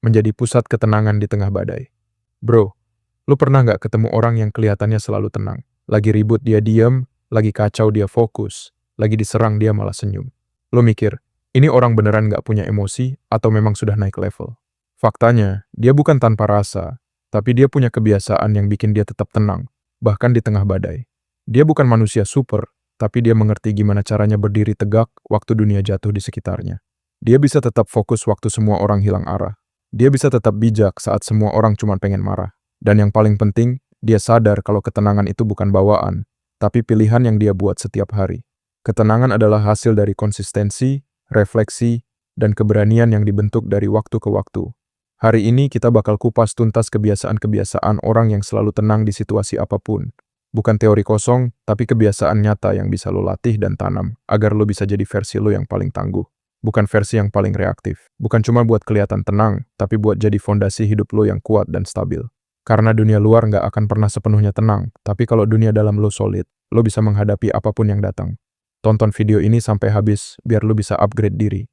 menjadi pusat ketenangan di tengah badai. Bro, lu pernah nggak ketemu orang yang kelihatannya selalu tenang? Lagi ribut dia diam, lagi kacau dia fokus, lagi diserang dia malah senyum. Lu mikir, ini orang beneran nggak punya emosi atau memang sudah naik level? Faktanya, dia bukan tanpa rasa, tapi dia punya kebiasaan yang bikin dia tetap tenang, bahkan di tengah badai. Dia bukan manusia super, tapi dia mengerti gimana caranya berdiri tegak waktu dunia jatuh di sekitarnya. Dia bisa tetap fokus waktu semua orang hilang arah. Dia bisa tetap bijak saat semua orang cuma pengen marah. Dan yang paling penting, dia sadar kalau ketenangan itu bukan bawaan, tapi pilihan yang dia buat setiap hari. Ketenangan adalah hasil dari konsistensi, refleksi, dan keberanian yang dibentuk dari waktu ke waktu. Hari ini kita bakal kupas tuntas kebiasaan-kebiasaan orang yang selalu tenang di situasi apapun. Bukan teori kosong, tapi kebiasaan nyata yang bisa lo latih dan tanam, agar lo bisa jadi versi lo yang paling tangguh. Bukan versi yang paling reaktif. Bukan cuma buat kelihatan tenang, tapi buat jadi fondasi hidup lo yang kuat dan stabil. Karena dunia luar nggak akan pernah sepenuhnya tenang, tapi kalau dunia dalam lo solid, lo bisa menghadapi apapun yang datang. Tonton video ini sampai habis, biar lo bisa upgrade diri.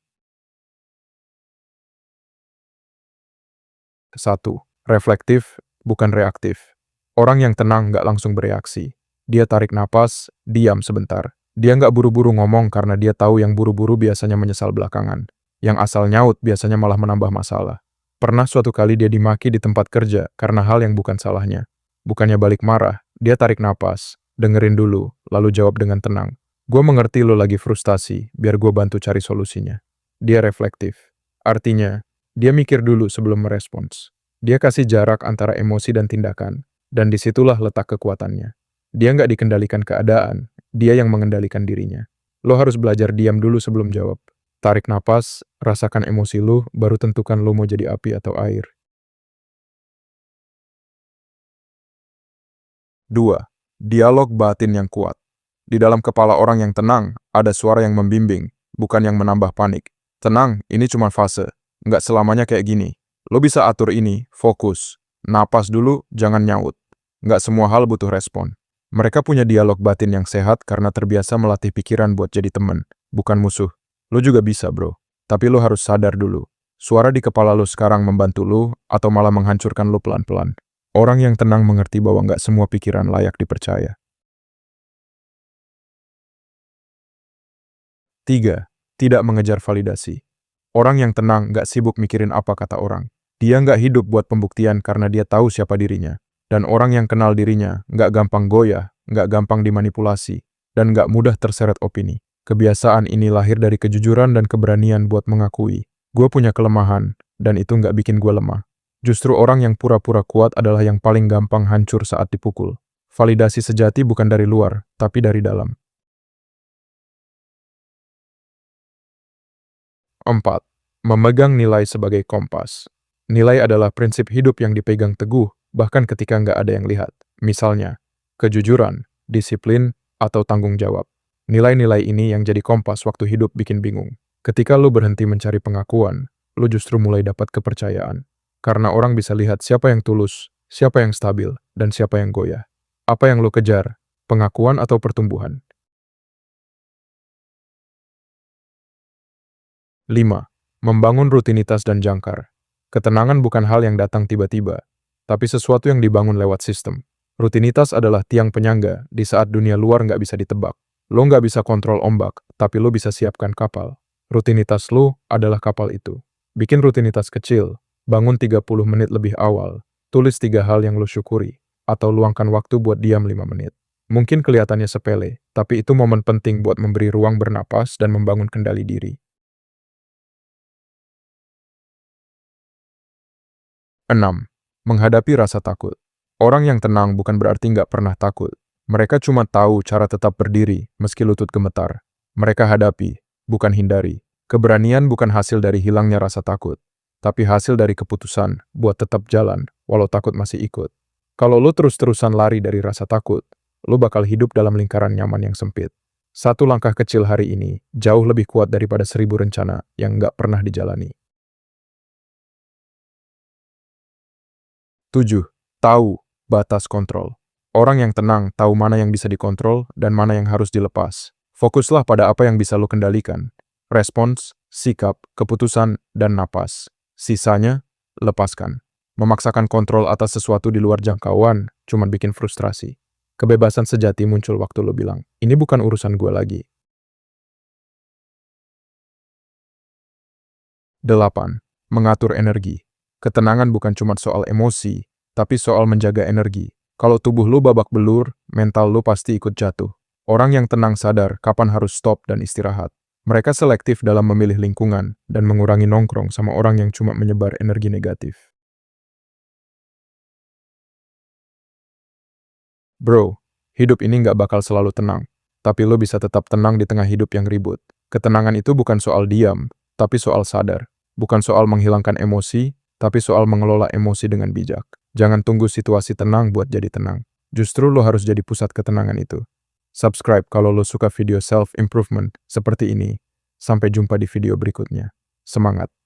1. Reflektif, bukan reaktif. Orang yang tenang nggak langsung bereaksi. Dia tarik napas, diam sebentar. Dia nggak buru-buru ngomong karena dia tahu yang buru-buru biasanya menyesal belakangan. Yang asal nyaut biasanya malah menambah masalah. Pernah suatu kali dia dimaki di tempat kerja karena hal yang bukan salahnya. Bukannya balik marah, dia tarik napas, dengerin dulu, lalu jawab dengan tenang. Gue mengerti lo lagi frustasi, biar gue bantu cari solusinya. Dia reflektif. Artinya, dia mikir dulu sebelum merespons. Dia kasih jarak antara emosi dan tindakan, dan disitulah letak kekuatannya. Dia nggak dikendalikan keadaan, dia yang mengendalikan dirinya. Lo harus belajar diam dulu sebelum jawab. Tarik napas, rasakan emosi lo, baru tentukan lo mau jadi api atau air. 2. Dialog batin yang kuat. Di dalam kepala orang yang tenang, ada suara yang membimbing, bukan yang menambah panik. Tenang, ini cuma fase. Nggak selamanya kayak gini. Lo bisa atur ini, fokus. Napas dulu, jangan nyaut. Nggak semua hal butuh respon. Mereka punya dialog batin yang sehat karena terbiasa melatih pikiran buat jadi teman, bukan musuh. Lo juga bisa, bro. Tapi lo harus sadar dulu. Suara di kepala lo sekarang membantu lo atau malah menghancurkan lo pelan-pelan. Orang yang tenang mengerti bahwa nggak semua pikiran layak dipercaya. 3. Tidak mengejar validasi. Orang yang tenang nggak sibuk mikirin apa kata orang. Dia nggak hidup buat pembuktian karena dia tahu siapa dirinya. Dan orang yang kenal dirinya nggak gampang goyah, nggak gampang dimanipulasi, dan nggak mudah terseret opini. Kebiasaan ini lahir dari kejujuran dan keberanian buat mengakui, gue punya kelemahan, dan itu nggak bikin gue lemah. Justru orang yang pura-pura kuat adalah yang paling gampang hancur saat dipukul. Validasi sejati bukan dari luar, tapi dari dalam. 4. Memegang nilai sebagai kompas. Nilai adalah prinsip hidup yang dipegang teguh, bahkan ketika nggak ada yang lihat. Misalnya, kejujuran, disiplin, atau tanggung jawab. Nilai-nilai ini yang jadi kompas waktu hidup bikin bingung. Ketika lu berhenti mencari pengakuan, lu justru mulai dapat kepercayaan. Karena orang bisa lihat siapa yang tulus, siapa yang stabil, dan siapa yang goyah. Apa yang lu kejar, pengakuan atau pertumbuhan? 5. Membangun rutinitas dan jangkar. Ketenangan bukan hal yang datang tiba-tiba, tapi sesuatu yang dibangun lewat sistem. Rutinitas adalah tiang penyangga di saat dunia luar nggak bisa ditebak. Lo nggak bisa kontrol ombak, tapi lo bisa siapkan kapal. Rutinitas lo adalah kapal itu. Bikin rutinitas kecil, bangun 30 menit lebih awal, tulis 3 hal yang lo syukuri, atau luangkan waktu buat diam 5 menit. Mungkin kelihatannya sepele, tapi itu momen penting buat memberi ruang bernapas dan membangun kendali diri. 6. Menghadapi rasa takut. Orang yang tenang bukan berarti nggak pernah takut. Mereka cuma tahu cara tetap berdiri meski lutut gemetar. Mereka hadapi, bukan hindari. Keberanian bukan hasil dari hilangnya rasa takut, tapi hasil dari keputusan buat tetap jalan walau takut masih ikut. Kalau lo terus-terusan lari dari rasa takut, lo bakal hidup dalam lingkaran nyaman yang sempit. Satu langkah kecil hari ini jauh lebih kuat daripada 1000 rencana yang nggak pernah dijalani. 7. Tahu batas kontrol. Orang yang tenang tahu mana yang bisa dikontrol dan mana yang harus dilepas. Fokuslah pada apa yang bisa lo kendalikan. Respons, sikap, keputusan, dan napas. Sisanya, lepaskan. Memaksakan kontrol atas sesuatu di luar jangkauan cuma bikin frustrasi. Kebebasan sejati muncul waktu lo bilang, ini bukan urusan gue lagi. 8. Mengatur energi. Ketenangan bukan cuma soal emosi, tapi soal menjaga energi. Kalau tubuh lu babak belur, mental lu pasti ikut jatuh. Orang yang tenang sadar kapan harus stop dan istirahat. Mereka selektif dalam memilih lingkungan dan mengurangi nongkrong sama orang yang cuma menyebar energi negatif. Bro, hidup ini nggak bakal selalu tenang, tapi lo bisa tetap tenang di tengah hidup yang ribut. Ketenangan itu bukan soal diam, tapi soal sadar. Bukan soal menghilangkan emosi, tapi soal mengelola emosi dengan bijak. Jangan tunggu situasi tenang buat jadi tenang. Justru lo harus jadi pusat ketenangan itu. Subscribe kalau lo suka video self-improvement seperti ini. Sampai jumpa di video berikutnya. Semangat!